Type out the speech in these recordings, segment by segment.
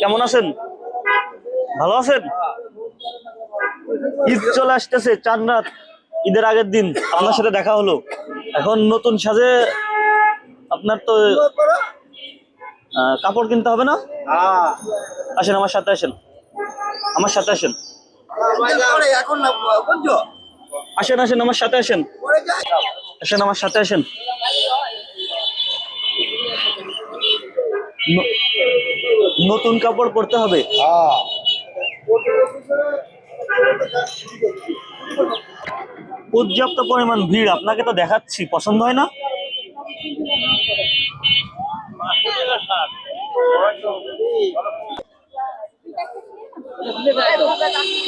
কেমন আছেন? ভালো আছেন? ঈদ চলে আসতেছে, চার রাত, ঈদের আগের দিন আপনার সাথে দেখা হলো। এখন নতুন সাজে আপনার তো কাপড় কিনতে হবে না? আসেন আমার সাথে, আসেন আমার সাথে, আসেন আসেন আসেন আমার সাথে, আসেন আসেন আমার সাথে, আসেন। নতুন কাপড় পরতে হবে। পর্যাপ্ত পরিমাণ ভিড়, আপনাকে তো দেখাচ্ছি, পছন্দ হয় না?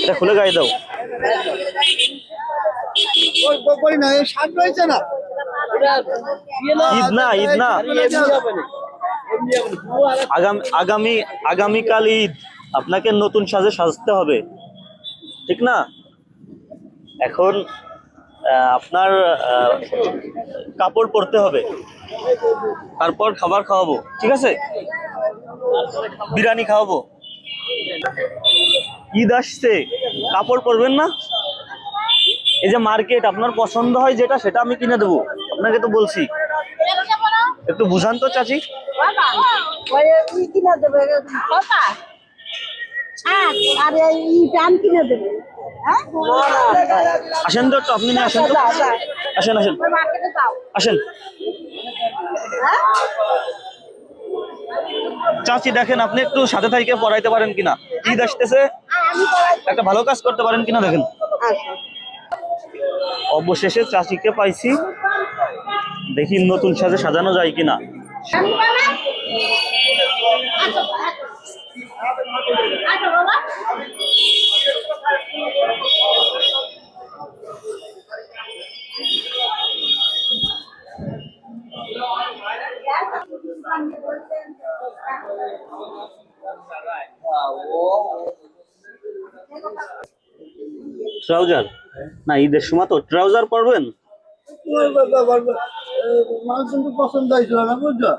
এটা খুলে গায়ে দাও। ঈদ না, ঈদ না, আগামীকাল ঈদ, আপনাকে নতুন সাজে সাজতে হবে, ঠিক না? এখন আপনার কাপড় পরতে হবে, তারপর খাবার খাওয়াবো, ঠিক আছে? বিরিয়ানি খাওয়াবো। ঈদ আসছে, কাপড় পরবেন না? এই যে মার্কেট, আপনার পছন্দ হয় যেটা সেটা আমি কিনে দেবো, আপনাকে তো বলছি। একটু বুঝান তো চাচি। আসেন তো, আপনি নিয়ে আসেন তো, আসেন আসেন আসেন। চাচি দেখেন, আপনি একটু সাথে থেকে পড়াইতে পারেন কিনা, ঈদ আসতেছে, একটা ভালো কাজ করতে পারেন কিনা দেখেন। অবশেষে চাচিকে পাইছি, দেখি নতুন সাজে সাজানো যায় কিনা। ট্রাউজার না, ঈদের সময় তো ট্রাউজার পরবেন। মাল কিন্তু পছন্দ হয়েছিল না, বুঝছো?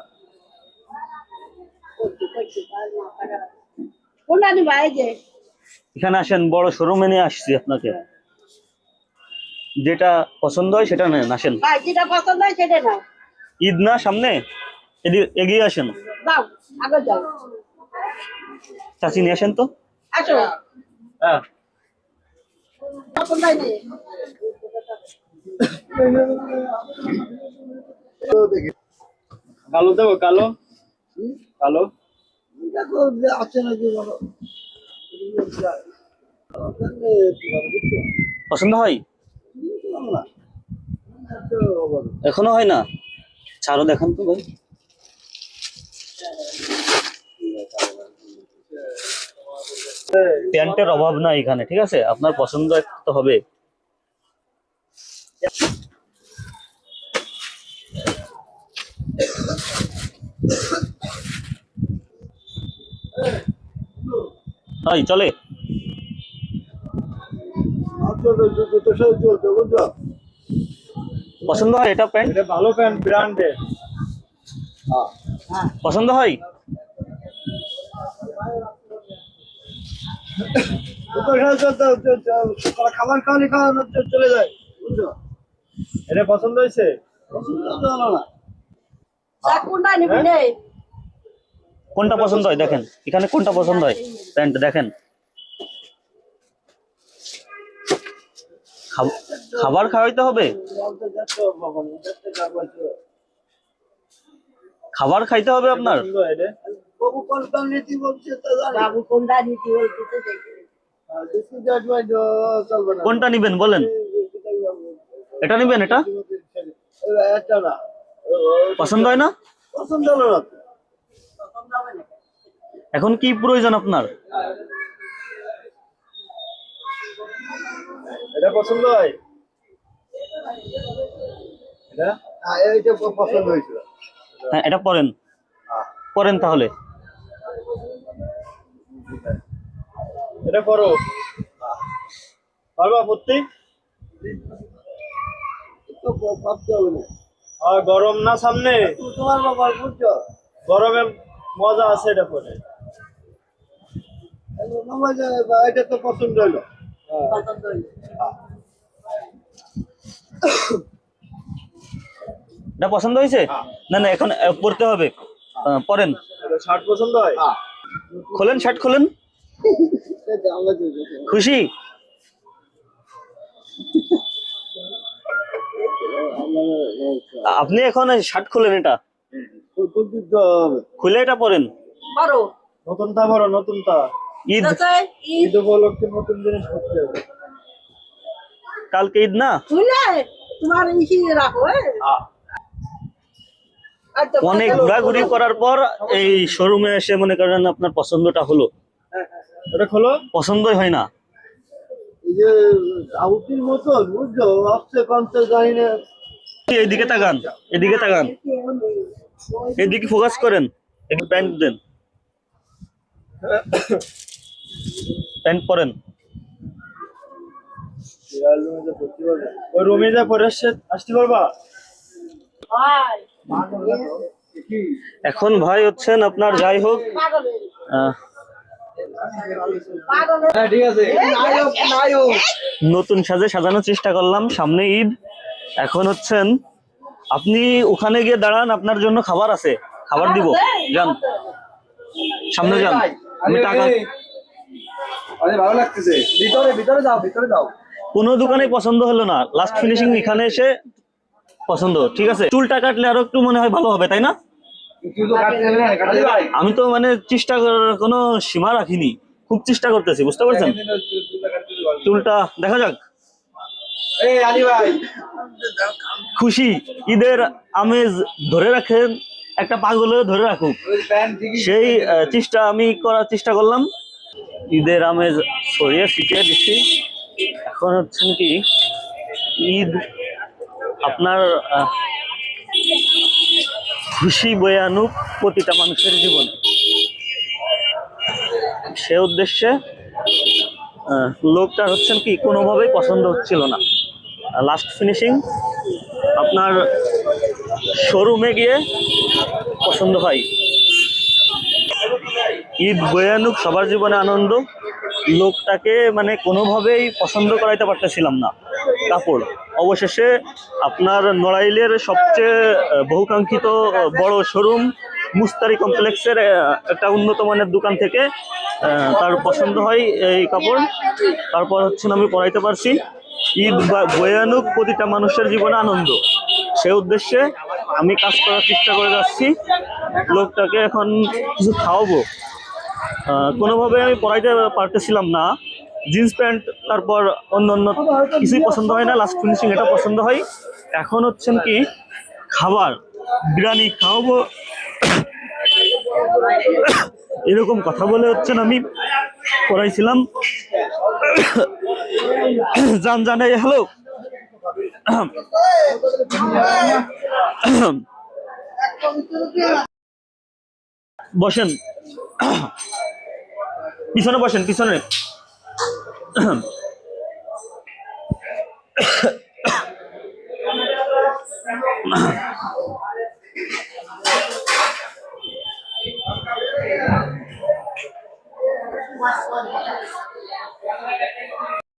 এখানে আসেন, বড় শোরুমে নিয়ে আসছি আপনাকে, যেটা পছন্দ হয় সেটা নেন। আসেন, যেটা পছন্দ হয় সেটা নাও। ঈদ না সামনে, এগিয়ে আসেন। যাও, আগে যাও। চাচি নিয়ে আসেন তো। আসো। হ্যাঁ, পছন্দ হয় নি? কালো দেবো, কালো কালো আছে নাকি বলো? পছন্দ হয়? এখনো হয় না? ছাড়ো, দেখান তো ভাই। প্যান্টের অভাব নাই এখানে, ঠিক আছে? আপনার পছন্দ তো হবে। তাই চলে। পছন্দ হয় এটা প্যান্ট? এটা ভালো প্যান্ট, ব্র্যান্ডের। পছন্দ হয়? খাবার খাওয়ালে খাওয়ানো চলে যায়, বুঝছো? এটা পছন্দ হয়েছে? পছন্দ হলো না। কোনটা নিবি নে? কোনটা পছন্দ হয় দেখেন, এখানে কোনটা পছন্দ হয় প্যান্ট দেখেন। খাবার খাওয়াইতে হবে, খাবার খাইতে হবে আপনার। বাবু কোনটা নীতি বলছে তা জানি। বাবু কোনটা নিতে বলতে দেখি। চলবে না। কোনটা নিবেন বলেন? এটা নিবেন? এটা একটা না, পছন্দ হয় না? পছন্দ হলো না। এখন কি প্রয়োজন আপনার? এটা পছন্দ হয়? এটা এইটা পছন্দ হয়েছিল। হ্যাঁ, এটা পরেন, পরেন তাহলে। এটা করো, পারবা পড়তে? আর গরম না সামনে, তোমার বাবা বুঝছো, গরমে মজা আছে এটা পরে। মামা যে এটা তো পছন্দ হলো। পছন্দ হইলো। এটা পছন্দ হয়েছে? না না, এখন পড়তে হবে। পরেন, এটা শার্ট পছন্দ হয়? খোলেন, শার্ট খোলেন। এটা আমরা খুশি? আপনি এখন শার্ট খুলেন, এটা খুলে এটা পরেন। পারো। নতুনটা বড়, নতুনটা ঈদ, তাতে ঈদ উপলক্ষে নতুন জিনিস করতে হবে। কালকে ঈদ না? খুলে তোমার ইসি রাখো, আচ্ছা, অনেক ঘোরাঘুরি করার পর এই শোরুমে এসে মনে করেন আপনার পছন্দটা হলো, এটা খোলো। পছন্দই হয় না। এই যে সাউথের মতন বুঝছো, আসছে কনসে যাই না। এইদিকে তাকান, এদিকে তাকান, এদিকে ফোকাস করেন। একটু প্যান্ট দেন, প্যান্ট পরেন। ওই রুমে যা পরে আসতে পারবা? ভাই এখন ভাই হচ্ছেন আপনার, যাই হোক, পাগলের আহ, পাগলের হ্যাঁ ঠিক আছে, নায়ক নায়ক। নতুন সাজে সাজানোর চেষ্টা করলাম, সামনে ঈদ। এখন হচ্ছেন আপনি ওখানে গিয়ে দাঁড়ান, আপনার জন্য খাবার আছে, খাবার দিব। যান সামনে যান, আমি টাকা। অনেক ভালো লাগতেছে। ভিতরে ভিতরে যাও, ভিতরে যাও। কোনো দোকানে পছন্দ হলো না, লাস্ট ফিনিশিং এখানে এসে পছন্দ। ঠিক আছে, চুলটা কাটলে আরো একটু মনে হয় ভালো হবে, তাই না? তুই তো কাটতে হবে না, কাটতে ভাই। আমি তো মানে চেষ্টা করার কোনো সীমা রাখিনি, খুব চেষ্টা করতেছি, বুঝতে পারছেন? চুলটা দেখা যাক। এই আলী ভাই, খুশি, ঈদের আমেজ ধরে রাখেন, একটা পাগলেও ধরে রাখুক, ওই প্যান্ট ঠিকই সেই চেষ্টা আমি করার চেষ্টা করলাম। ঈদের আমেজ ছড়িয়ে ছিটিয়ে দিচ্ছি। এখন হচ্ছে কি, ঈদ আপনার খুশি বয়ে আনুক প্রতিটা মানুষের জীবনে, সে উদ্দেশ্যে লোকটা হচ্ছেন কি কোনোভাবেই পছন্দ হচ্ছিল না। লাস্ট ফিনিশিং আপনার শোরুমে গিয়ে পছন্দ হয়। ঈদ বয়ে আনুক সবার জীবনে আনন্দ, লোকটাকে মানে কোনোভাবেই পছন্দ করাইতে পারতেছিলাম না কাপড়। অবশেষে আপনার নড়াইলের সবচেয়ে বহুকাঙ্ক্ষিত বড় শোরুম মুস্তারি কমপ্লেক্সের একটা উন্নত মানের দোকান থেকে তার পছন্দ হয় এই কাপড়। তারপর হচ্ছে আমি পরাইতে পারছি। ঈদ বয়ে আনুক প্রতিটা মানুষের জীবনে আনন্দ, সে উদ্দেশ্যে আমি কাজ করার চেষ্টা করে যাচ্ছি। লোকটাকে এখন কিছু খাওয়াবো, কোনোভাবে আমি পড়াইতে পারতেছিলাম না। জিন্স প্যান্ট, তারপর অন্য অন্য কিছুই পছন্দ হয় না, লাস্ট ফিনিশিং এটা পছন্দ হয়। এখন হচ্ছেন কি খাবার, বিরিয়ানি খাওয়াবো, এরকম কথা বলে হচ্ছেন আমি পড়াইছিলাম। জান জানে, হ্যালো, বসেন, পিছনে বসেন, পিছনে।